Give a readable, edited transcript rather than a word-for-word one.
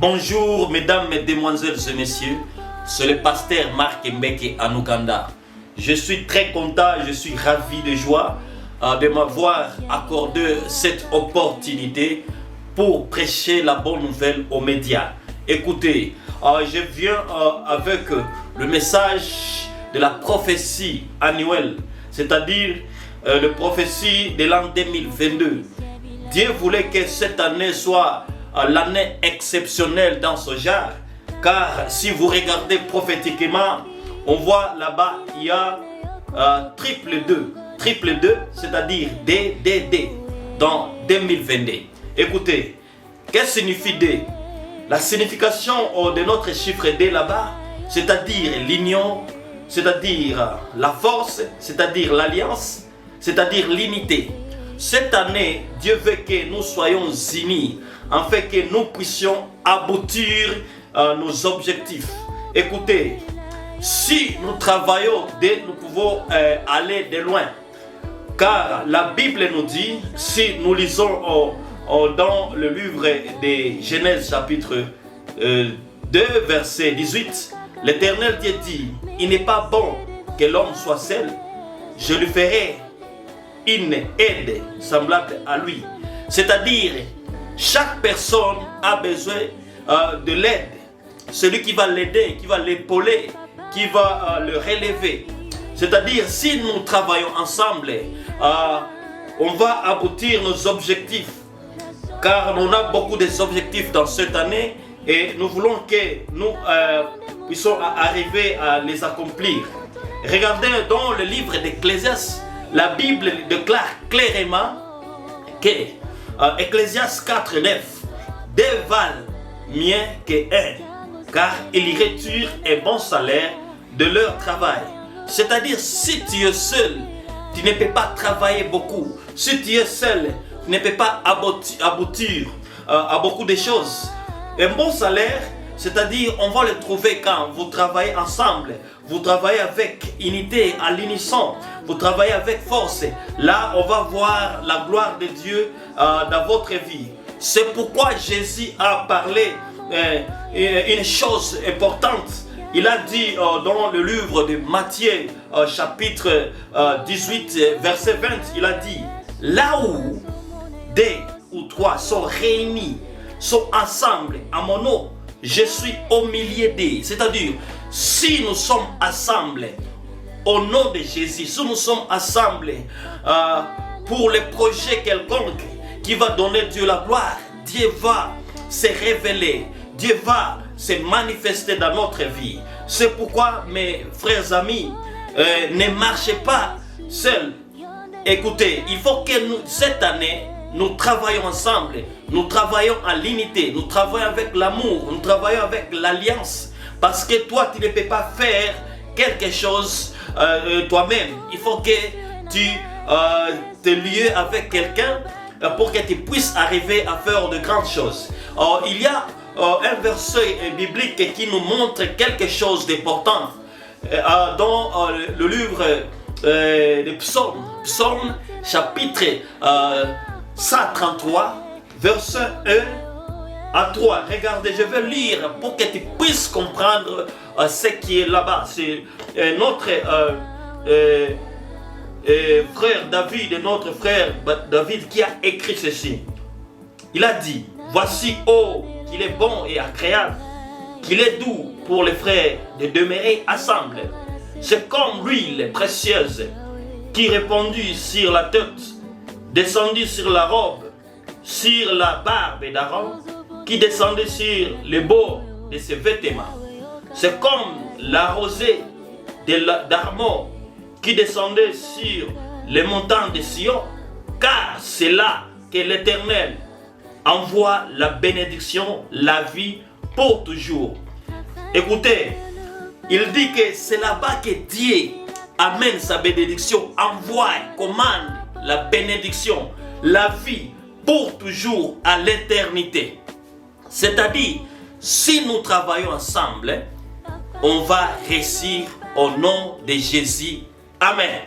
Bonjour mesdames, mesdemoiselles et messieurs, c'est le pasteur Marc Mbeke en Ouganda. Je suis très content, je suis ravi de joie de m'avoir accordé cette opportunité pour prêcher la bonne nouvelle aux médias. Écoutez, je viens avec le message de la prophétie annuelle, c'est-à-dire la prophétie de l'an 2022. Dieu voulait que cette année soit l'année exceptionnelle dans ce genre, car si vous regardez prophétiquement, on voit là-bas il y a triple 2, c'est-à-dire D dans 2022. Écoutez, qu'est-ce que signifie D? La signification de notre chiffre D là-bas, c'est-à-dire l'union, c'est-à-dire la force, c'est-à-dire l'alliance, c'est-à-dire l'unité. Cette année, Dieu veut que nous soyons unis, afin que nous puissions aboutir à nos objectifs. Écoutez, si nous travaillons, nous pouvons aller de loin. Car la Bible nous dit, si nous lisons dans le livre de Genèse chapitre 2 verset 18, l'Éternel Dieu dit, il n'est pas bon que l'homme soit seul, je lui ferai une aide semblable à lui. C'est-à-dire, chaque personne a besoin de l'aide. Celui qui va l'aider, qui va l'épauler, qui va le relever. C'est-à-dire, si nous travaillons ensemble, on va aboutir nos objectifs. Car on a beaucoup d'objectifs dans cette année et nous voulons que nous puissions arriver à les accomplir. Regardez dans le livre d'Ecclésiaste, la Bible déclare clairement que Ecclésiaste 4:9, deux valent mieux qu'un, car ils retirent un bon salaire de leur travail. C'est-à-dire, si tu es seul, tu ne peux pas travailler beaucoup. Si tu es seul, tu ne peux pas aboutir à beaucoup de choses. Un bon salaire, c'est-à-dire, on va le trouver quand vous travaillez ensemble, vous travaillez avec unité, à l'unisson, vous travaillez avec force. Là, on va voir la gloire de Dieu dans votre vie. C'est pourquoi Jésus a parlé une chose importante. Il a dit dans le livre de Matthieu, chapitre 18, verset 20, il a dit, là où deux ou trois sont réunis, sont ensemble à mon nom, je suis au milieu d'eux. C'est-à-dire, si nous sommes ensemble au nom de Jésus, si nous sommes ensemble pour le projet quelconque qui va donner Dieu la gloire, Dieu va se révéler, Dieu va se manifester dans notre vie. C'est pourquoi, mes frères amis, ne marchez pas seuls. Écoutez, il faut que nous, cette année, nous travaillons ensemble, nous travaillons en l'unité, nous travaillons avec l'amour, nous travaillons avec l'alliance. Parce que toi, tu ne peux pas faire quelque chose toi-même. Il faut que tu te lies avec quelqu'un pour que tu puisses arriver à faire de grandes choses. Il y a un verset biblique qui nous montre quelque chose d'important dans le livre des psaumes. Psaume chapitre 133, verset 1 à 3. Regardez, je vais lire pour que tu puisses comprendre ce qui est là-bas. C'est notre frère David, notre frère David qui a écrit ceci. Il a dit, voici, oh, qu'il est bon et agréable, qu'il est doux pour les frères de demeurer ensemble. C'est comme l'huile précieuse qui répandue sur la tête, descendue sur la robe, sur la barbe d'Aaron, qui descendait sur les bords de ses vêtements. C'est comme la rosée d'Armon qui descendait sur les montagnes de Sion, car c'est là que l'Éternel envoie la bénédiction, la vie pour toujours. Écoutez, il dit que c'est là-bas que Dieu amène sa bénédiction, envoie, commande la bénédiction, la vie pour toujours à l'éternité. C'est-à-dire, si nous travaillons ensemble, on va réussir au nom de Jésus. Amen.